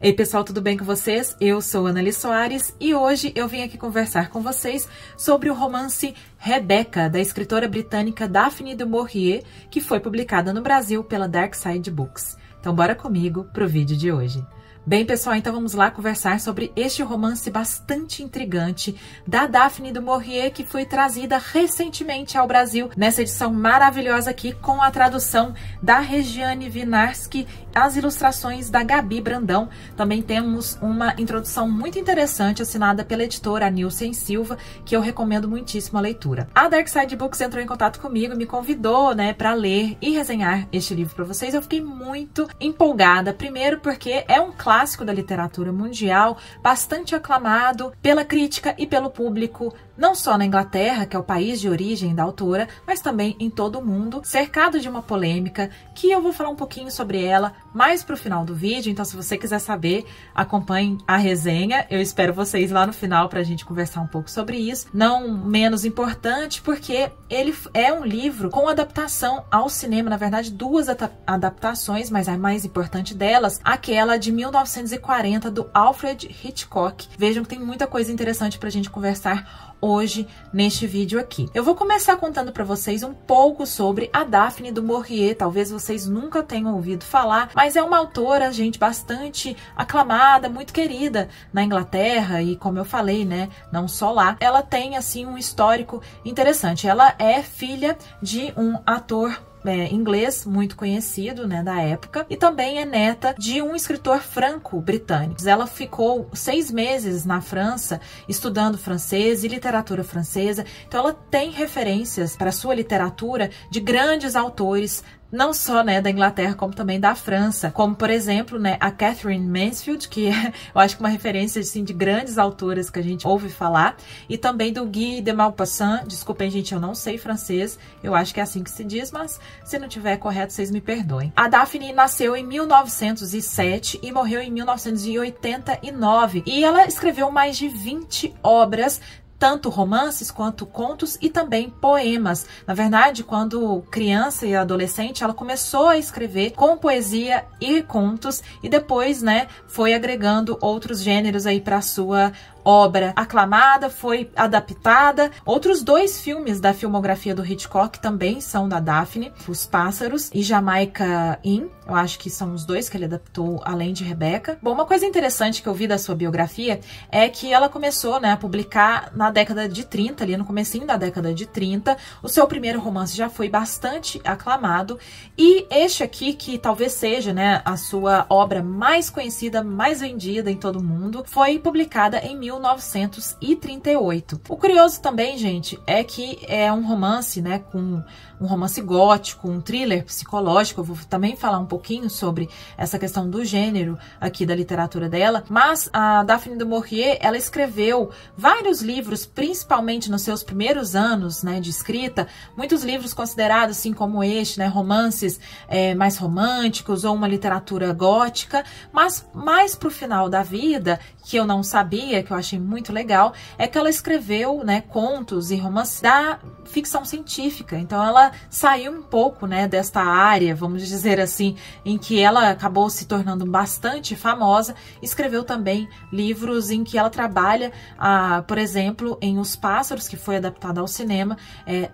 Ei pessoal, tudo bem com vocês? Eu sou Annalise Soares e hoje eu vim aqui conversar com vocês sobre o romance Rebecca, da escritora britânica Daphne du Maurier, que foi publicada no Brasil pela Dark Side Books. Então bora comigo pro vídeo de hoje. Bem, pessoal, então vamos lá conversar sobre este romance bastante intrigante da Daphne du Maurier, que foi trazida recentemente ao Brasil, nessa edição maravilhosa aqui, com a tradução da Regiane Winiarski, as ilustrações da Gabi Brandão. Também temos uma introdução muito interessante, assinada pela editora Nilsen Silva, que eu recomendo muitíssimo a leitura. A Dark Side Books entrou em contato comigo e me convidou, para ler e resenhar este livro para vocês. Eu fiquei muito empolgada, primeiro porque é um clássico da literatura mundial, bastante aclamado pela crítica e pelo público, não só na Inglaterra, que é o país de origem da autora, mas também em todo o mundo, cercado de uma polêmica, que eu vou falar um pouquinho sobre ela mais pro final do vídeo. Então, se você quiser saber, acompanhe a resenha. Eu espero vocês lá no final pra gente conversar um pouco sobre isso. Não menos importante, porque ele é um livro com adaptação ao cinema, na verdade, duas adaptações, mas a mais importante delas, aquela de 1940, do Alfred Hitchcock. Vejam que tem muita coisa interessante pra gente conversar hoje neste vídeo aqui. Eu vou começar contando para vocês um pouco sobre a Daphne du Maurier. Talvez vocês nunca tenham ouvido falar, mas é uma autora, gente, bastante aclamada, muito querida na Inglaterra e, como eu falei, não só lá. Ela tem, assim, um histórico interessante. Ela é filha de um ator inglês muito conhecido, da época, e também é neta de um escritor franco-britânico. Ela ficou 6 meses na França estudando francês e literatura francesa, então ela tem referências para sua literatura de grandes autores, não só da Inglaterra, como também da França, como, por exemplo, a Catherine Mansfield, que eu acho que uma referência, assim, de grandes autoras que a gente ouve falar, e também do Guy de Maupassant. Desculpem, gente, eu não sei francês, eu acho que é assim que se diz, mas se não tiver correto, vocês me perdoem. A Daphne nasceu em 1907 e morreu em 1989, e ela escreveu mais de 20 obras, tanto romances quanto contos e também poemas. Na verdade, quando criança e adolescente, ela começou a escrever com poesia e contos e depois, foi agregando outros gêneros aí para sua obra aclamada, foi adaptada. Outros 2 filmes da filmografia do Hitchcock também são da Daphne, Os Pássaros e Jamaica Inn. Eu acho que são os 2 que ele adaptou, além de Rebecca. Bom, uma coisa interessante que eu vi da sua biografia é que ela começou, a publicar na década de 30, ali no comecinho da década de 30. O seu primeiro romance já foi bastante aclamado, e este aqui, que talvez seja, a sua obra mais conhecida, mais vendida em todo o mundo, foi publicada em 1938. O curioso também, gente, é que é um romance, com um romance gótico, um thriller psicológico. Eu vou também falar um pouquinho sobre essa questão do gênero aqui da literatura dela, mas a Daphne du Maurier, ela escreveu vários livros, principalmente nos seus primeiros anos, de escrita, muitos livros considerados, assim, como este, romances mais românticos ou uma literatura gótica, mas mais pro final da vida, que eu não sabia, que eu achei muito legal, é que ela escreveu, contos e romances da ficção científica. Então ela saiu um pouco, desta área, vamos dizer assim, em que ela acabou se tornando bastante famosa. Escreveu também livros em que ela trabalha, por exemplo, em Os Pássaros, que foi adaptado ao cinema,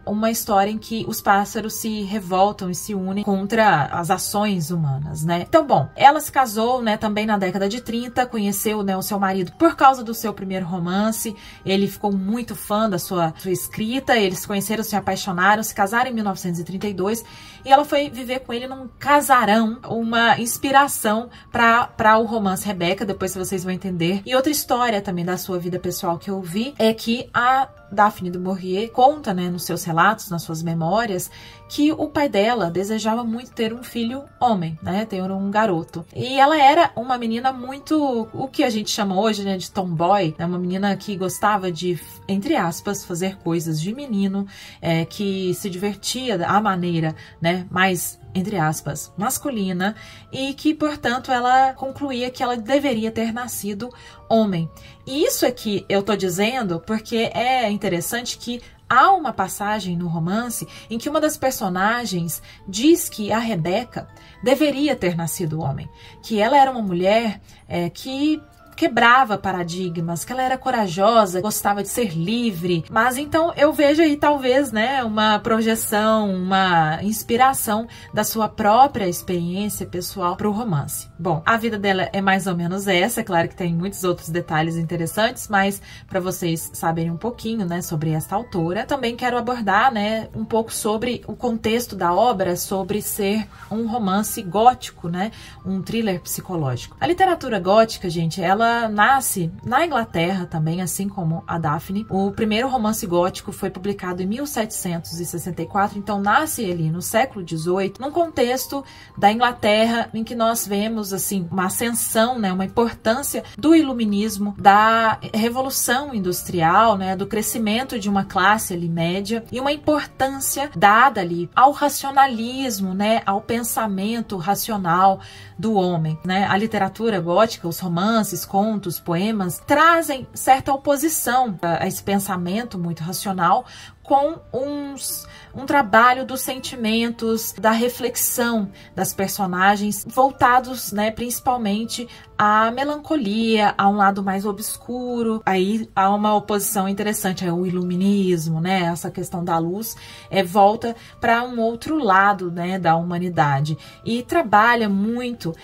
uma história em que os pássaros se revoltam e se unem contra as ações humanas, Então, bom, ela se casou, também na década de 30, conheceu, o seu marido por causa do seu primeiro romance. Ele ficou muito fã da sua escrita, eles se conheceram, se apaixonaram, se casaram em 1932, e ela foi viver com ele num casarão, uma inspiração para o romance Rebecca. Depois vocês vão entender. E outra história também da sua vida pessoal que eu vi é que a Daphne du Maurier conta, nos seus relatos, nas suas memórias, que o pai dela desejava muito ter um filho homem, ter um garoto. E ela era uma menina muito, o que a gente chama hoje, de tomboy, uma menina que gostava de, entre aspas, fazer coisas de menino, que se divertia à maneira, mais, entre aspas, masculina, e que, portanto, ela concluía que ela deveria ter nascido homem. E isso aqui eu tô dizendo porque é interessante que há uma passagem no romance em que uma das personagens diz que a Rebeca deveria ter nascido homem, que ela era uma mulher que quebrava paradigmas, que ela era corajosa, gostava de ser livre. Mas então eu vejo aí talvez, né, uma projeção, uma inspiração da sua própria experiência pessoal para o romance. Bom, a vida dela é mais ou menos essa, é claro que tem muitos outros detalhes interessantes, mas para vocês saberem um pouquinho, né, sobre esta autora, também quero abordar, né, um pouco sobre o contexto da obra, sobre ser um romance gótico, né, um thriller psicológico. A literatura gótica, gente, ela nasce na Inglaterra também, assim como a Daphne. O primeiro romance gótico foi publicado em 1764, então nasce ali no século XVIII, num contexto da Inglaterra em que nós vemos assim uma ascensão, né, uma importância do iluminismo, da revolução industrial, né, do crescimento de uma classe ali média e uma importância dada ali ao racionalismo, né, ao pensamento racional do homem, né? A literatura gótica, os romances, contos, poemas, trazem certa oposição a esse pensamento muito racional com um trabalho dos sentimentos, da reflexão das personagens, voltados, né, principalmente à melancolia, a um lado mais obscuro. Aí há uma oposição interessante, é o iluminismo, né, essa questão da luz volta para um outro lado, né, da humanidade, e trabalha muito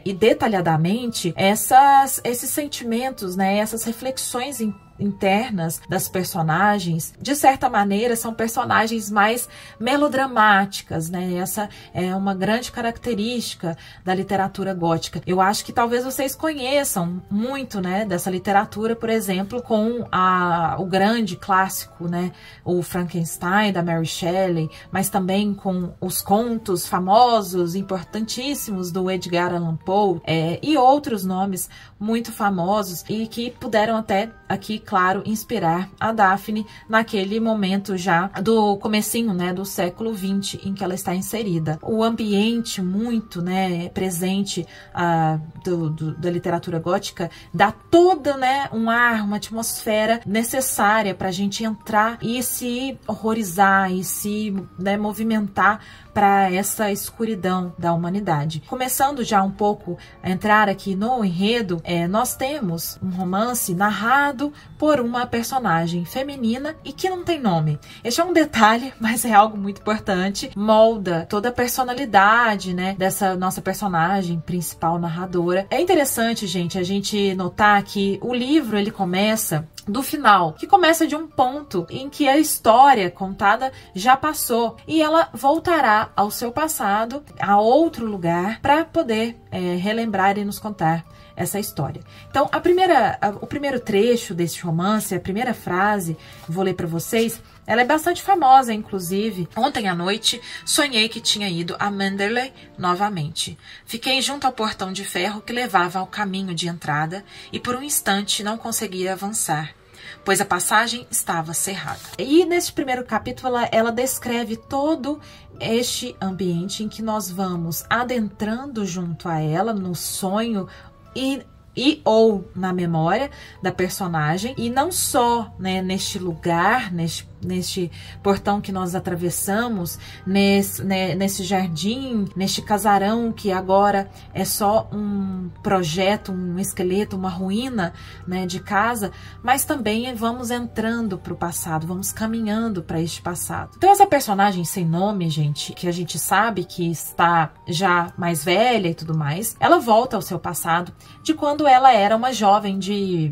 e detalhadamente esses sentimentos, né, essas reflexões internas das personagens. De certa maneira, são personagens mais melodramáticas, né? Essa é uma grande característica da literatura gótica. Eu acho que talvez vocês conheçam muito, né, dessa literatura, por exemplo, com o grande clássico, né, o Frankenstein, da Mary Shelley, mas também com os contos famosos, importantíssimos do Edgar Allan Poe, e outros nomes muito famosos e que puderam até aqui, claro, inspirar a Daphne naquele momento já do comecinho, né, do século XX em que ela está inserida. O ambiente muito, né, presente da literatura gótica dá todo, né, um ar, uma atmosfera necessária para a gente entrar e se horrorizar e se, né, movimentar para essa escuridão da humanidade. Começando já um pouco a entrar aqui no enredo, nós temos um romance narrado por uma personagem feminina e que não tem nome. Este é um detalhe, mas é algo muito importante. Molda toda a personalidade, né, dessa nossa personagem principal narradora. É interessante, gente, a gente notar que o livro ele começa do final, que começa de um ponto em que a história contada já passou e ela voltará ao seu passado, a outro lugar, para poder relembrar e nos contar essa história. Então, o primeiro trecho desse romance, a primeira frase, vou ler para vocês, ela é bastante famosa, inclusive. Ontem à noite, sonhei que tinha ido a Manderley novamente. Fiquei junto ao portão de ferro que levava ao caminho de entrada e por um instante não conseguia avançar, pois a passagem estava cerrada. E neste primeiro capítulo ela descreve todo este ambiente em que nós vamos adentrando junto a ela no sonho e ou na memória da personagem, e não só, né, neste lugar, neste portão que nós atravessamos, nesse jardim, neste casarão que agora é só um projeto, um esqueleto, uma ruína, né, de casa, mas também vamos entrando para o passado, vamos caminhando para este passado. Então essa personagem sem nome, gente, que a gente sabe que está já mais velha e tudo mais, ela volta ao seu passado de quando ela era uma jovem de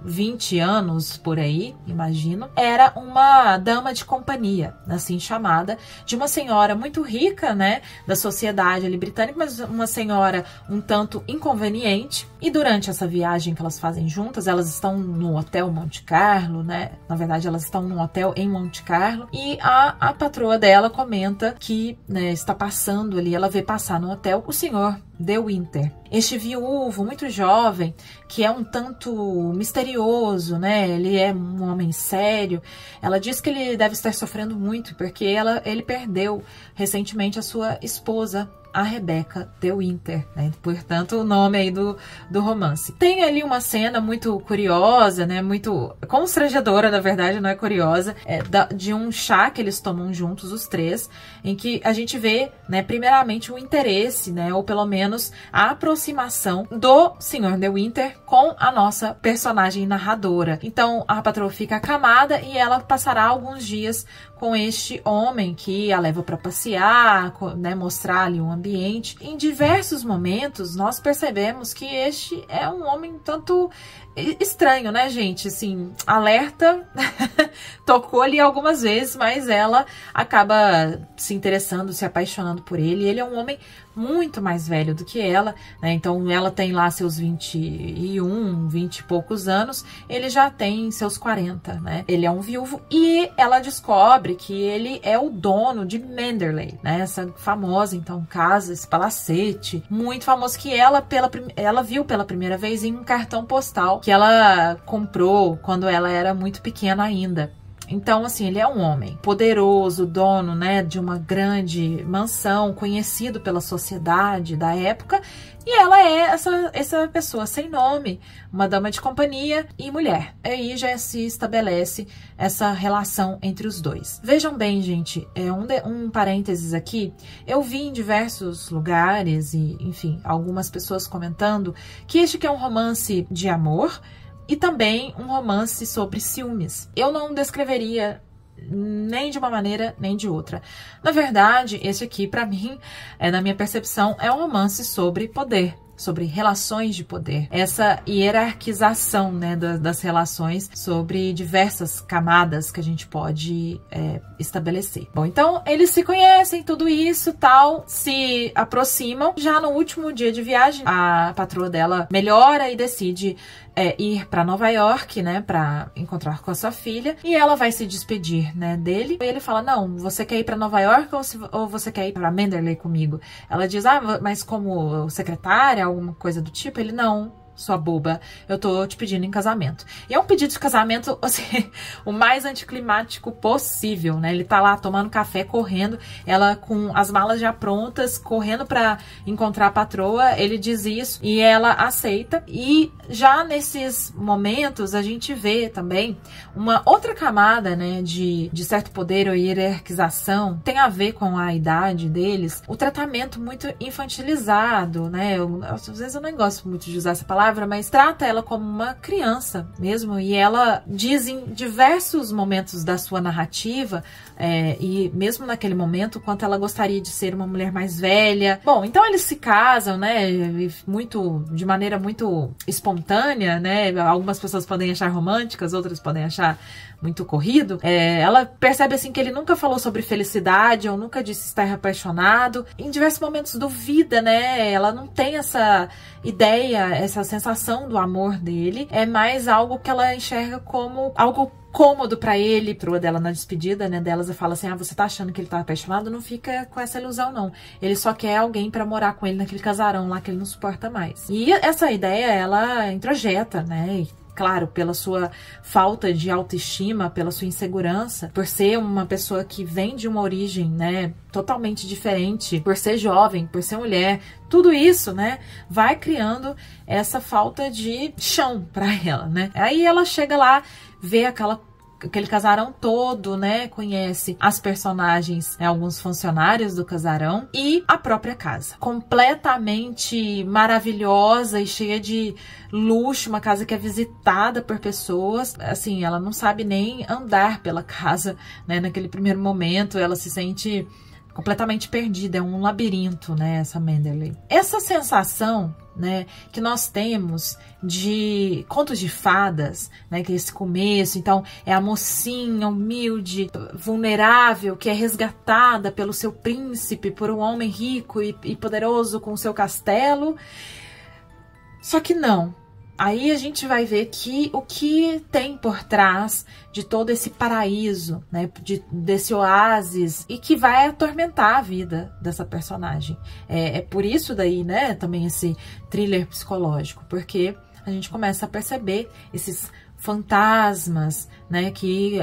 20 anos por aí, imagino. Era uma dama de companhia, assim chamada, de uma senhora muito rica, né, da sociedade ali britânica, mas uma senhora um tanto inconveniente. E durante essa viagem que elas fazem juntas, elas estão no Hotel Monte Carlo, né? Na verdade, elas estão num hotel em Monte Carlo, e a patroa dela comenta que, né, está passando ali, ela vê passar no hotel o senhor de Winter. Este viúvo muito jovem, que é um tanto misterioso, né? Ele é um homem sério. Ela diz que ele deve estar sofrendo muito, porque ele perdeu recentemente a sua esposa a Rebecca de Winter, né? Portanto, o nome aí do romance. Tem ali uma cena muito curiosa, né? Muito constrangedora, na verdade, não é curiosa, de um chá que eles tomam juntos, os três, em que a gente vê, né, primeiramente o interesse, né, ou pelo menos a aproximação do Sr. de Winter com a nossa personagem narradora. Então, a patroa fica acamada e ela passará alguns dias com este homem que a leva para passear, né, mostrar ali um ambiente. Em diversos momentos, nós percebemos que este é um homem tanto estranho, né, gente? Assim, alerta, tocou ali algumas vezes, mas ela acaba se interessando, se apaixonando por ele. Ele é um homem muito mais velho do que ela, né? Então ela tem lá seus 21, 20 e poucos anos, ele já tem seus 40, né? Ele é um viúvo e ela descobre que ele é o dono de Manderley, né? Essa famosa, então, casa, esse palacete, muito famoso, que ela viu pela primeira vez em um cartão postal que ela comprou quando ela era muito pequena ainda. Então, assim, ele é um homem poderoso, dono, né, de uma grande mansão, conhecido pela sociedade da época, e ela é essa pessoa sem nome, uma dama de companhia e mulher. Aí já se estabelece essa relação entre os dois. Vejam bem, gente, um parênteses aqui, eu vi em diversos lugares e, enfim, algumas pessoas comentando que este que é um romance de amor, e também um romance sobre ciúmes. Eu não descreveria nem de uma maneira, nem de outra. Na verdade, esse aqui, para mim, na minha percepção, é um romance sobre poder, sobre relações de poder. Essa hierarquização, né, das relações, sobre diversas camadas que a gente pode estabelecer. Bom, então eles se conhecem, tudo isso, tal, se aproximam. Já no último dia de viagem, a patroa dela melhora e decide ir para Nova York, né, para encontrar com a sua filha, e ela vai se despedir, né, dele. E ele fala: não, você quer ir para Nova York ou você quer ir para Manderley comigo? Ela diz: ah, mas como secretária, alguma coisa do tipo? Ele: não, sua boba, eu tô te pedindo em casamento. E é um pedido de casamento, assim, o mais anticlimático possível, né? Ele tá lá tomando café, correndo, ela com as malas já prontas, correndo pra encontrar a patroa. Ele diz isso e ela aceita. E já nesses momentos a gente vê também uma outra camada, né, de certo poder ou hierarquização. Tem a ver com a idade deles, o tratamento muito infantilizado, né? Às vezes eu nem gosto muito de usar essa palavra, mas trata ela como uma criança mesmo, e ela diz em diversos momentos da sua narrativa, e mesmo naquele momento, quanto ela gostaria de ser uma mulher mais velha. Bom, então eles se casam, né, de maneira muito espontânea, né, algumas pessoas podem achar românticas, outras podem achar muito corrido. Ela percebe assim que ele nunca falou sobre felicidade ou nunca disse estar apaixonado. Em diversos momentos duvida, né? Ela não tem essa ideia, essa sensação do amor dele. É mais algo que ela enxerga como algo cômodo pra ele. A patroa dela na despedida, né, delas, fala assim: ah, você tá achando que ele tá apaixonado? Não fica com essa ilusão, não. Ele só quer alguém pra morar com ele naquele casarão lá que ele não suporta mais. E essa ideia, ela introjeta, né? Claro, pela sua falta de autoestima, pela sua insegurança, por ser uma pessoa que vem de uma origem, né, totalmente diferente, por ser jovem, por ser mulher, tudo isso, né, vai criando essa falta de chão para ela, né? Aí ela chega lá, vê aquele casarão todo, né, conhece as personagens, né, alguns funcionários do casarão e a própria casa, completamente maravilhosa e cheia de luxo, uma casa que é visitada por pessoas. Assim, ela não sabe nem andar pela casa, né, naquele primeiro momento ela se sente completamente perdida, é um labirinto, né, essa Manderley. Essa sensação, né, que nós temos de contos de fadas, né, que é esse começo, então é a mocinha humilde, vulnerável, que é resgatada pelo seu príncipe, por um homem rico e poderoso com o seu castelo. Só que não. Aí a gente vai ver que o que tem por trás de todo esse paraíso, né, desse oásis, e que vai atormentar a vida dessa personagem. É por isso daí, né, também esse thriller psicológico, porque a gente começa a perceber esses fantasmas, né, que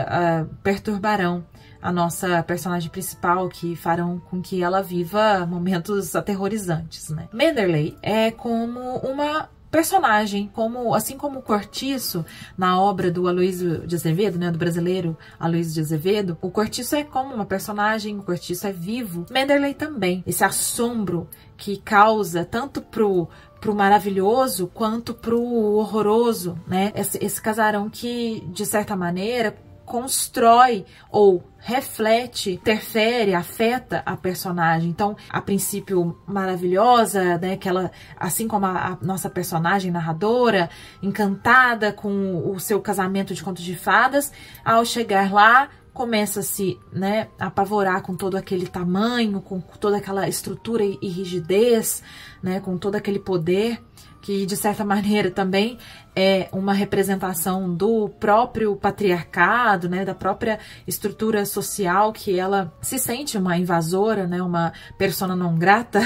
perturbarão a nossa personagem principal, que farão com que ela viva momentos aterrorizantes, né? Manderley é como uma personagem, assim como o Cortiço na obra do Aloysio de Azevedo, né, do brasileiro Aloysio de Azevedo. O Cortiço é como uma personagem, o Cortiço é vivo. Manderley também, esse assombro que causa tanto pro maravilhoso quanto pro horroroso, né? Esse casarão que, de certa maneira, constrói ou reflete, interfere, afeta a personagem. Então, a princípio maravilhosa, né, que ela, assim como a nossa personagem narradora, encantada com o seu casamento de contos de fadas, ao chegar lá, começa a se, né, apavorar com todo aquele tamanho, com toda aquela estrutura e rigidez, né, com todo aquele poder, que de certa maneira também é uma representação do próprio patriarcado, né, da própria estrutura social, que ela se sente uma invasora, né, uma persona não grata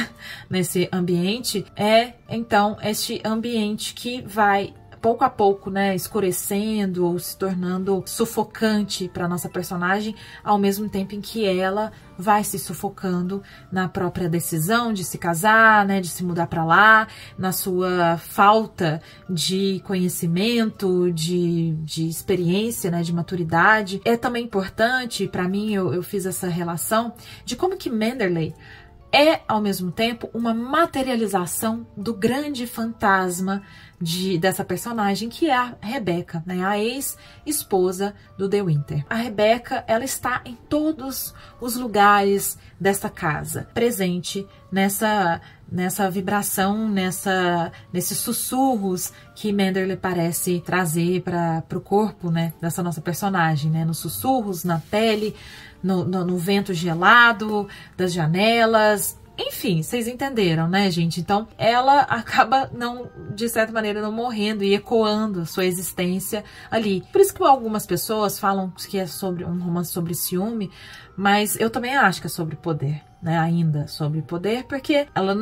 nesse ambiente. É então este ambiente que vai pouco a pouco, né, escurecendo ou se tornando sufocante para nossa personagem, ao mesmo tempo em que ela vai se sufocando na própria decisão de se casar, né, de se mudar para lá, na sua falta de conhecimento, de experiência, né, de maturidade. É também importante, para mim, eu fiz essa relação de como que Manderley é, ao mesmo tempo, uma materialização do grande fantasma dessa personagem, que é a Rebecca, né, a ex-esposa do De Winter. A Rebecca, ela está em todos os lugares dessa casa, presente nessa vibração, nesses sussurros que Manderley parece trazer para o corpo, né, dessa nossa personagem, né, nos sussurros, na pele, no vento gelado das janelas. Enfim, vocês entenderam, né, gente? Então, ela acaba, de certa maneira, não morrendo e ecoando sua existência ali. Por isso que algumas pessoas falam que é sobre um romance sobre ciúme, mas eu também acho que é sobre poder, né? Ainda sobre poder, porque ela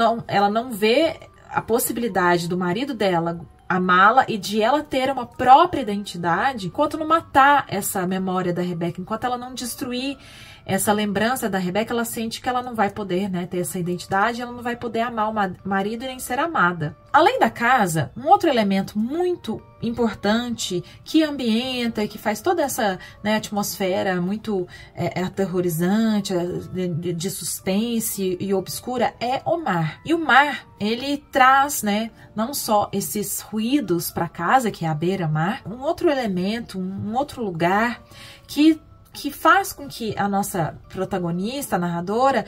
não vê a possibilidade do marido dela amá-la e de ela ter uma própria identidade enquanto não matar essa memória da Rebecca, enquanto ela não destruir essa lembrança da Rebecca, ela sente que ela não vai poder, né, ter essa identidade, ela não vai poder amar o marido e nem ser amada. Além da casa, um outro elemento muito importante que ambienta e que faz toda essa, né, atmosfera muito aterrorizante, de suspense e obscura, é o mar. E o mar, ele traz, né, não só esses ruídos para casa, que é a beira-mar, um outro elemento, um outro lugar que faz com que a nossa protagonista, a narradora,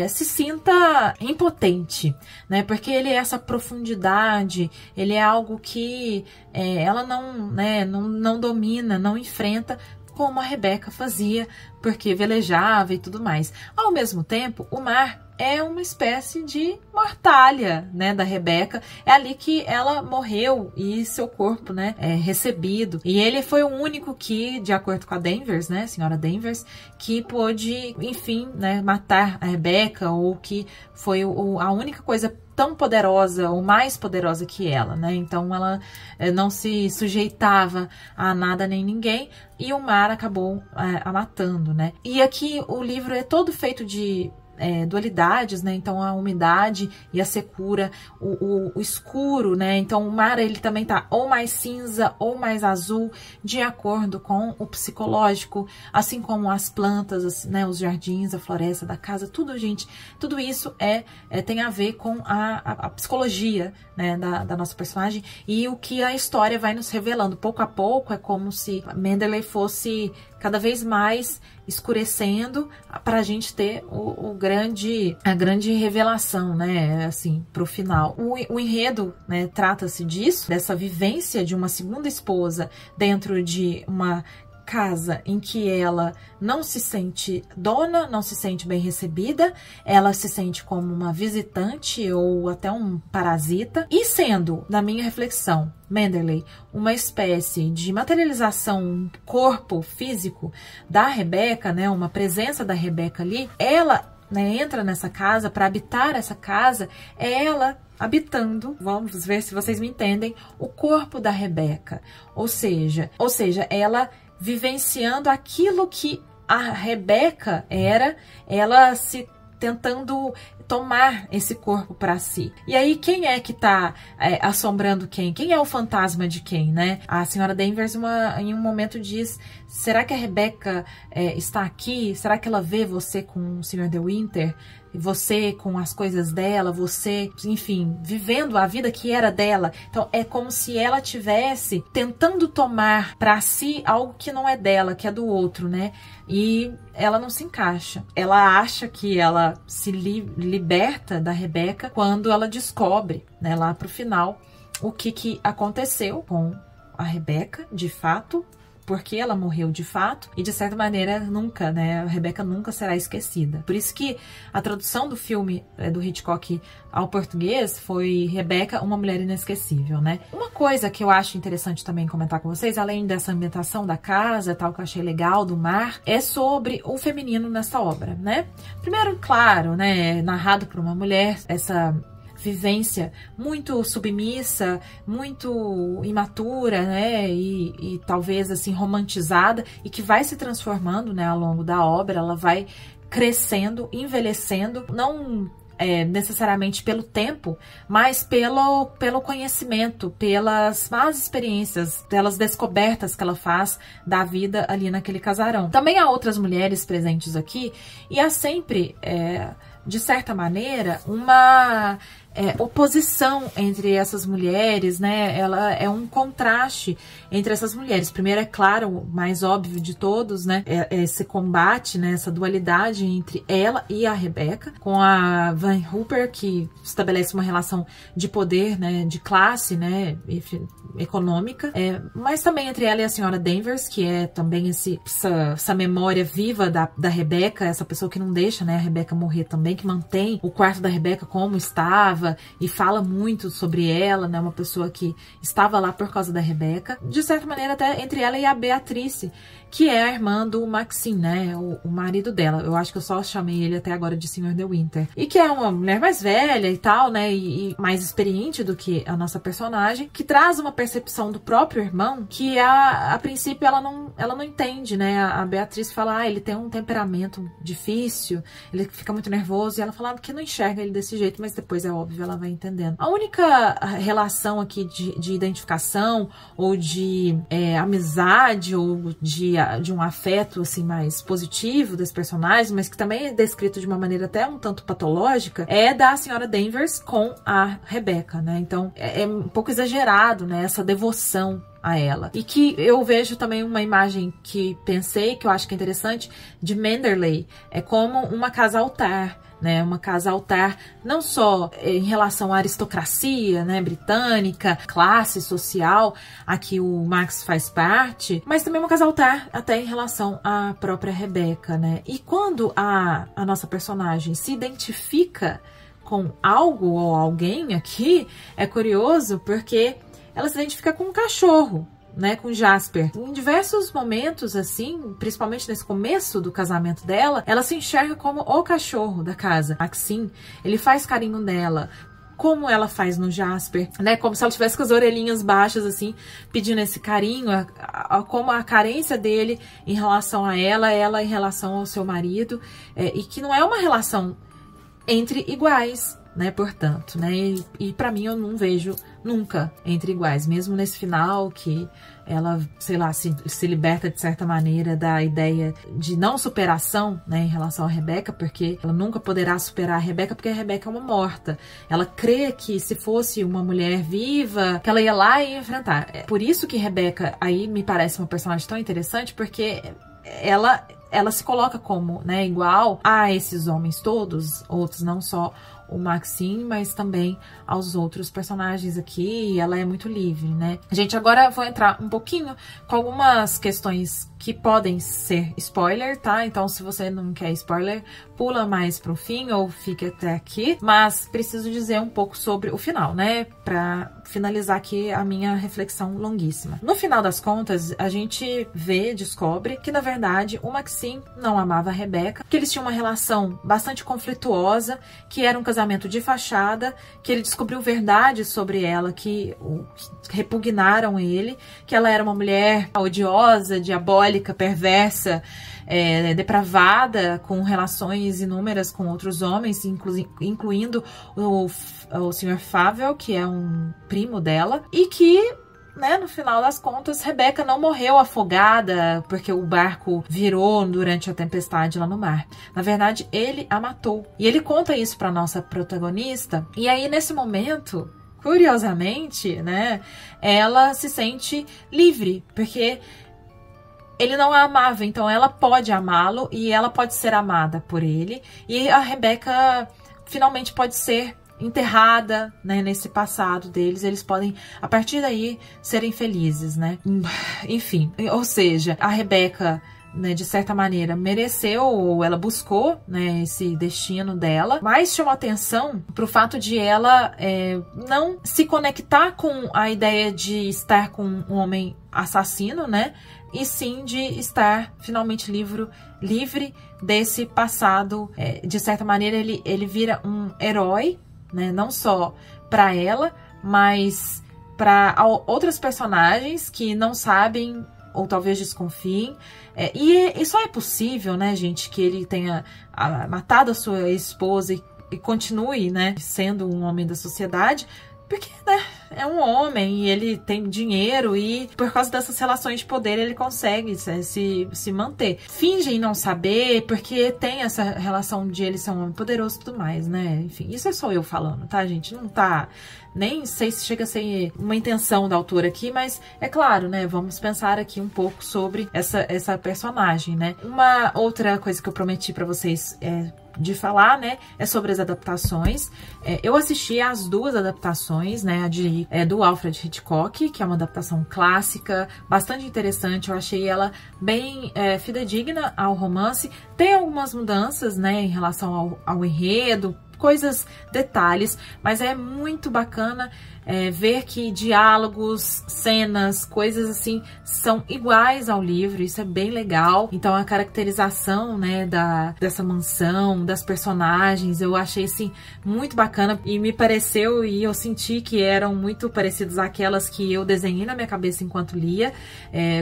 se sinta impotente, né? Porque ele é essa profundidade, ele é algo que ela não domina, não enfrenta, como a Rebecca fazia, porque velejava e tudo mais. Ao mesmo tempo, o mar é uma espécie de mortalha, né, da Rebecca. É ali que ela morreu e seu corpo, né, é recebido. E ele foi o único que, de acordo com a Danvers, né, senhora Danvers, que pôde, enfim, né, matar a Rebecca, ou que foi a única coisa tão poderosa ou mais poderosa que ela, né? Então ela não se sujeitava a nada nem ninguém, e o mar acabou a matando, né? E aqui o livro é todo feito de dualidades, né? Então a umidade e a secura, o escuro, né? Então o mar, ele também tá ou mais cinza ou mais azul, de acordo com o psicológico, assim como as plantas, né? Os jardins, a floresta da casa, tudo, gente, tudo isso tem a ver com a psicologia, né? Da nossa personagem, e o que a história vai nos revelando pouco a pouco. É como se Manderley fosse cada vez mais escurecendo para a gente ter a grande revelação, né, assim, pro final. O enredo, né, trata-se disso, dessa vivência de uma segunda esposa dentro de uma casa em que ela não se sente dona, não se sente bem recebida, ela se sente como uma visitante ou até um parasita, e sendo, na minha reflexão, Manderley uma espécie de materialização, um corpo físico da Rebecca, né, uma presença da Rebecca ali, ela, né, entra nessa casa para habitar essa casa, é ela habitando, vamos ver se vocês me entendem, o corpo da Rebeca. Ou seja, ela vivenciando aquilo que a Rebeca era, ela se tentando tomar esse corpo para si. E aí, quem é que tá assombrando quem? Quem é o fantasma de quem, né? A senhora Danvers, em um momento, diz: será que a Rebeca está aqui? Será que ela vê você com o Sr. De Winter? Você com as coisas dela, você, enfim, vivendo a vida que era dela. Então, é como se ela tivesse tentando tomar para si algo que não é dela, que é do outro, né? E ela não se encaixa. Ela acha que ela se liberta da Rebeca quando ela descobre, né, lá pro final, o que aconteceu com a Rebeca, de fato, porque ela morreu de fato, e de certa maneira nunca, né, a Rebeca nunca será esquecida. Por isso que a tradução do filme do Hitchcock ao português foi Rebeca, uma mulher inesquecível, né? Uma coisa que eu acho interessante também comentar com vocês, além dessa ambientação da casa, tal, que eu achei legal, do mar, é sobre o feminino nessa obra, né? Primeiro, claro, né, narrado por uma mulher, essa vivência muito submissa, muito imatura, né, e talvez assim romantizada, e que vai se transformando, né, ao longo da obra. Ela vai crescendo, envelhecendo, não necessariamente pelo tempo, mas pelo conhecimento, pelas más experiências, pelas descobertas que ela faz da vida ali naquele casarão. Também há outras mulheres presentes aqui, e há sempre, de certa maneira, uma oposição entre essas mulheres, né? Ela é um contraste entre essas mulheres. Primeiro, é claro, o mais óbvio de todos, né? Esse combate, né? Essa dualidade entre ela e a Rebeca, com a Van Hooper, que estabelece uma relação de poder, né? De classe, né? Econômica. Mas também entre ela e a senhora Danvers, que é também essa memória viva da Rebeca, essa pessoa que não deixa, né, a Rebeca morrer também, que mantém o quarto da Rebeca como estava, e fala muito sobre ela, né? Uma pessoa que estava lá por causa da Rebeca. De certa maneira, até entre ela e a Beatrice, que é a irmã do Maxine, né? O marido dela. Eu acho que eu só chamei ele até agora de Sr. De Winter. E que é uma mulher mais velha e tal, né? E mais experiente do que a nossa personagem, que traz uma percepção do próprio irmão que, a princípio, ela não entende, né? A Beatriz fala: ele tem um temperamento difícil, ele fica muito nervoso, e ela fala que não enxerga ele desse jeito, mas depois, é óbvio, ela vai entendendo. A única relação aqui de identificação, ou de amizade, ou de um afeto assim mais positivo das personagens, mas que também é descrito de uma maneira até um tanto patológica, é da senhora Danvers com a Rebeca, né? Então é um pouco exagerado, né, essa devoção a ela. E que eu vejo também uma imagem que pensei, que eu acho que é interessante, de Manderley, como uma casa-altar, né, uma casa-altar não só em relação à aristocracia, né, britânica, classe social a que o Max faz parte, mas também uma casa-altar até em relação à própria Rebeca, né? E quando a nossa personagem se identifica com algo ou alguém aqui, é curioso porque ela se identifica com um cachorro, né, com Jasper. Em diversos momentos, assim, principalmente nesse começo do casamento dela, ela se enxerga como o cachorro da casa. Maxine, ele faz carinho nela, como ela faz no Jasper, né, como se ela tivesse com as orelhinhas baixas, assim, pedindo esse carinho, como a carência dele em relação a ela em relação ao seu marido, e que não é uma relação entre iguais, né, portanto, né, e pra mim eu não vejo nunca entre iguais, mesmo nesse final que ela, sei lá, se liberta de certa maneira da ideia de não superação, né, em relação a Rebeca, porque ela nunca poderá superar a Rebeca, porque a Rebeca é uma morta. Ela crê que se fosse uma mulher viva, que ela ia lá e ia enfrentar. É por isso que Rebeca aí me parece uma personagem tão interessante, porque ela se coloca como, né, igual a esses homens todos, outros, não só o Maxine, mas também aos outros personagens aqui, e ela é muito livre, né? Gente, agora vou entrar um pouquinho com algumas questões que podem ser spoiler, tá? Então, se você não quer spoiler, pula mais pro fim ou fique até aqui. Mas preciso dizer um pouco sobre o final, né? Pra finalizar aqui a minha reflexão longuíssima. No final das contas, a gente descobre que, na verdade, o Maxim não amava a Rebecca, que eles tinham uma relação bastante conflituosa, que era um casamento de fachada, que ele descobriu verdades sobre ela que repugnaram ele, que ela era uma mulher odiosa, diabólica, perversa, depravada, com relações inúmeras com outros homens, incluindo o Sr. Fável, que é um primo dela, e que, né, no final das contas, Rebecca não morreu afogada porque o barco virou durante a tempestade lá no mar. Na verdade, ele a matou. E ele conta isso para nossa protagonista. E aí, nesse momento, curiosamente, né, ela se sente livre, porque ele não a amava, então ela pode amá-lo e ela pode ser amada por ele. E a Rebecca finalmente pode ser enterrada, né, nesse passado deles. Eles podem, a partir daí, serem felizes, né? Enfim, ou seja, a Rebecca, né, de certa maneira, mereceu, ou ela buscou, né, esse destino dela, mas chamou atenção pro fato de ela não se conectar com a ideia de estar com um homem assassino, né, e sim de estar finalmente livre desse passado. De certa maneira, ele vira um herói, né, não só para ela, mas para outras personagens que não sabem ou talvez desconfiem. E só é possível, né, gente, que ele tenha matado a sua esposa e continue, né, sendo um homem da sociedade, porque, né, é um homem e ele tem dinheiro e por causa dessas relações de poder ele consegue se manter. Fingem não saber porque tem essa relação de ele ser um homem poderoso e tudo mais, né? Enfim, isso é só eu falando, tá, gente? Não tá... Nem sei se chega a ser uma intenção da autora aqui, mas é claro, né? Vamos pensar aqui um pouco sobre essa personagem, né? Uma outra coisa que eu prometi pra vocês de falar, né, é sobre as adaptações. Eu assisti às duas adaptações, né, do Alfred Hitchcock, que é uma adaptação clássica, bastante interessante. Eu achei ela bem fidedigna ao romance. Tem algumas mudanças, né, em relação ao enredo, detalhes, mas é muito bacana ver que diálogos, cenas, coisas assim são iguais ao livro. Isso é bem legal. Então a caracterização, né, dessa mansão, das personagens, eu achei assim muito bacana e me pareceu, e eu senti que eram muito parecidas àquelas que eu desenhei na minha cabeça enquanto lia.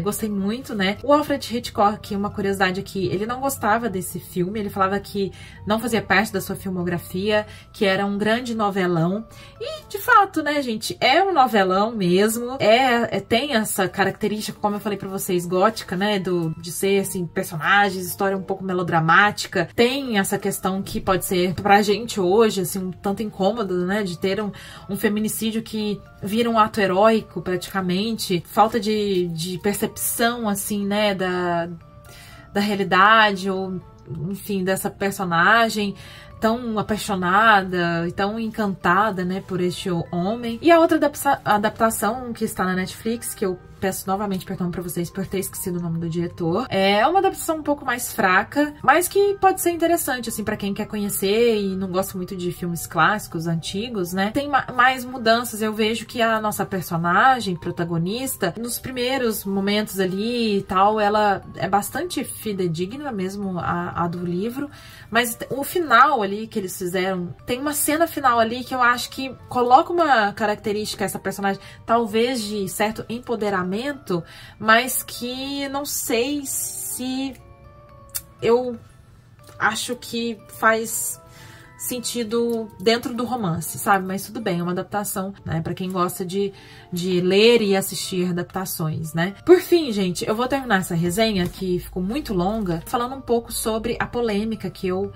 Gostei muito, né? O Alfred Hitchcock, uma curiosidade aqui, ele não gostava desse filme, ele falava que não fazia parte da sua filmografia, que era um grande novelão. E de fato, né, gente, é um novelão mesmo. Tem essa característica, como eu falei pra vocês, gótica, né, de ser assim, personagens, história um pouco melodramática. Tem essa questão que pode ser pra gente hoje assim um tanto incômodo, né, de ter um feminicídio que vira um ato heróico praticamente, falta de percepção assim, né, da realidade, ou enfim, dessa personagem tão apaixonada e tão encantada, né, por este homem. E a outra adaptação que está na Netflix, que eu peço novamente perdão pra vocês por ter esquecido o nome do diretor, é uma adaptação um pouco mais fraca, mas que pode ser interessante, assim, pra quem quer conhecer e não gosta muito de filmes clássicos, antigos, né? Tem mais mudanças. Eu vejo que a nossa personagem, protagonista, nos primeiros momentos ali e tal, ela é bastante fidedigna mesmo a do livro, mas o final ali que eles fizeram, tem uma cena final ali que eu acho que coloca uma característica essa personagem, talvez de certo empoderamento, mas que não sei se eu acho que faz sentido dentro do romance, sabe? Mas tudo bem, é uma adaptação, né? Pra quem gosta de ler e assistir adaptações, né? Por fim, gente, eu vou terminar essa resenha, que ficou muito longa, falando um pouco sobre a polêmica que eu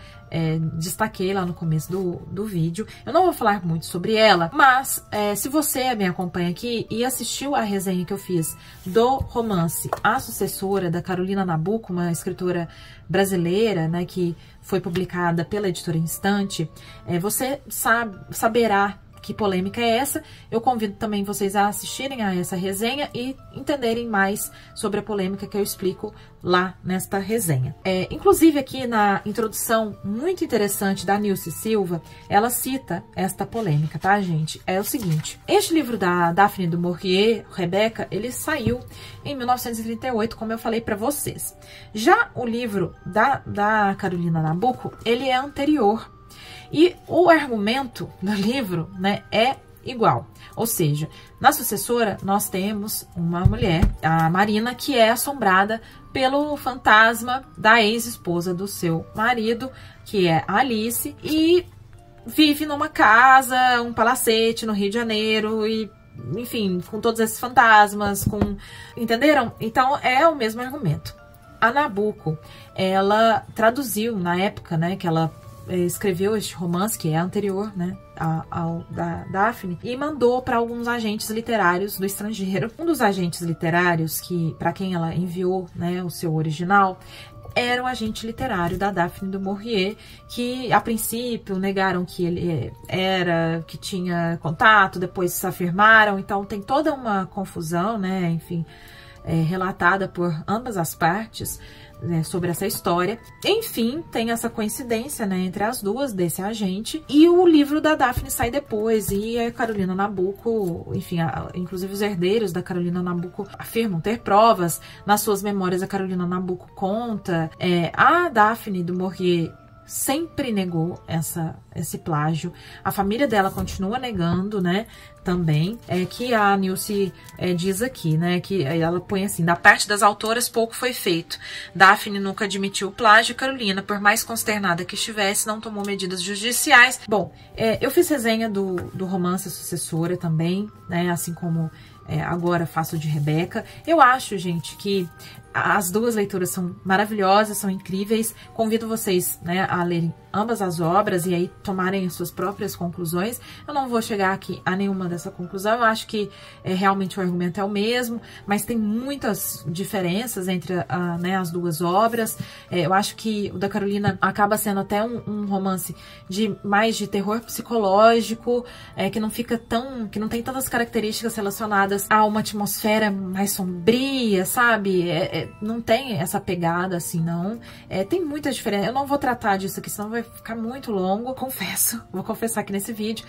destaquei lá no começo do vídeo. Eu não vou falar muito sobre ela, mas se você me acompanha aqui e assistiu a resenha que eu fiz do romance A Sucessora, da Carolina Nabuco, uma escritora brasileira, né, que foi publicada pela Editora Instante, você saberá que polêmica é essa. Eu convido também vocês a assistirem a essa resenha e entenderem mais sobre a polêmica que eu explico lá nesta resenha. Inclusive aqui na introdução muito interessante da Nilce Silva, ela cita esta polêmica, tá, gente? É o seguinte: este livro da Daphne du Maurier, Rebecca, ele saiu em 1938, como eu falei para vocês. Já o livro da Carolina Nabuco, ele é anterior. E o argumento do livro, né, é igual. Ou seja, na sucessora nós temos uma mulher, a Marina, que é assombrada pelo fantasma da ex-esposa do seu marido, que é a Alice, e vive numa casa, um palacete no Rio de Janeiro, e enfim, com todos esses fantasmas, entenderam? Então é o mesmo argumento. A Nabuco, ela traduziu na época, né, que ela escreveu este romance, que é anterior, né, ao da Daphne, e mandou para alguns agentes literários do estrangeiro. Um dos agentes literários, que para quem ela enviou, né, o seu original, era o agente literário da Daphne du Maurier, que a princípio negaram que ele que tinha contato, depois se afirmaram, então tem toda uma confusão, né, enfim, relatada por ambas as partes, né, sobre essa história. Enfim, tem essa coincidência, né, entre as duas, desse agente, e o livro da Daphne sai depois, e a Carolina Nabuco, enfim, inclusive os herdeiros da Carolina Nabuco afirmam ter provas. Nas suas memórias, a Carolina Nabuco conta, a Daphne du Maurier sempre negou esse plágio. A família dela continua negando, né, também. Que a Nilce diz aqui, né, que ela põe assim: da parte das autoras pouco foi feito. Daphne nunca admitiu o plágio e Carolina, por mais consternada que estivesse, não tomou medidas judiciais. Bom, eu fiz resenha do romance Sucessora também, né, assim como agora faço de Rebecca. Eu acho, gente, que as duas leituras são maravilhosas, são incríveis. Convido vocês, né, a lerem ambas as obras e aí tomarem as suas próprias conclusões. Eu não vou chegar aqui a nenhuma dessa conclusão. Eu acho que realmente o argumento é o mesmo, mas tem muitas diferenças entre né, as duas obras. Eu acho que o da Carolina acaba sendo até um romance mais de terror psicológico, que não tem tantas características relacionadas a uma atmosfera mais sombria, sabe? Não tem essa pegada assim, não. Tem muita diferença. Eu não vou tratar disso aqui, senão vai ficar muito longo. Vou confessar aqui nesse vídeo,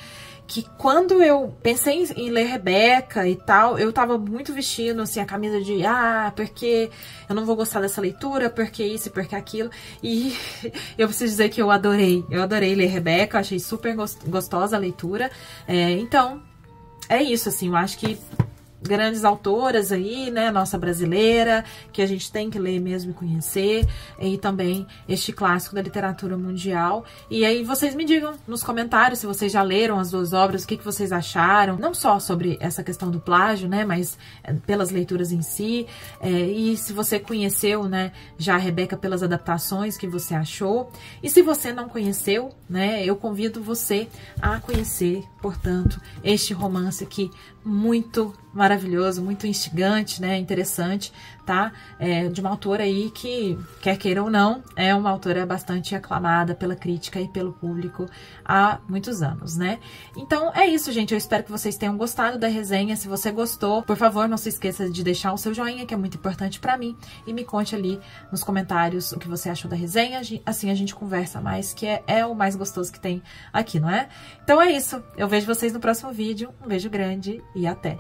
que quando eu pensei em ler Rebecca e tal, eu tava muito vestindo assim a camisa de porque eu não vou gostar dessa leitura, porque isso e porque aquilo. E eu preciso dizer que eu adorei ler Rebecca, achei super gostosa a leitura. Então, é isso, assim, eu acho que grandes autoras aí, né, nossa brasileira, que a gente tem que ler mesmo e conhecer, e também este clássico da literatura mundial. E aí vocês me digam nos comentários se vocês já leram as duas obras, o que vocês acharam, não só sobre essa questão do plágio, né, mas pelas leituras em si, e se você conheceu, né, já a Rebecca pelas adaptações, que você achou. E se você não conheceu, né, eu convido você a conhecer, portanto, este romance aqui muito maravilhoso, muito instigante, né, interessante, tá? De uma autora aí que, quer queira ou não, é uma autora bastante aclamada pela crítica e pelo público há muitos anos, né? Então é isso, gente, eu espero que vocês tenham gostado da resenha. Se você gostou, por favor, não se esqueça de deixar o seu joinha, que é muito importante pra mim, e me conte ali nos comentários o que você achou da resenha, assim a gente conversa mais, que é o mais gostoso que tem aqui, não é? Então é isso, eu vejo vocês no próximo vídeo, um beijo grande e até!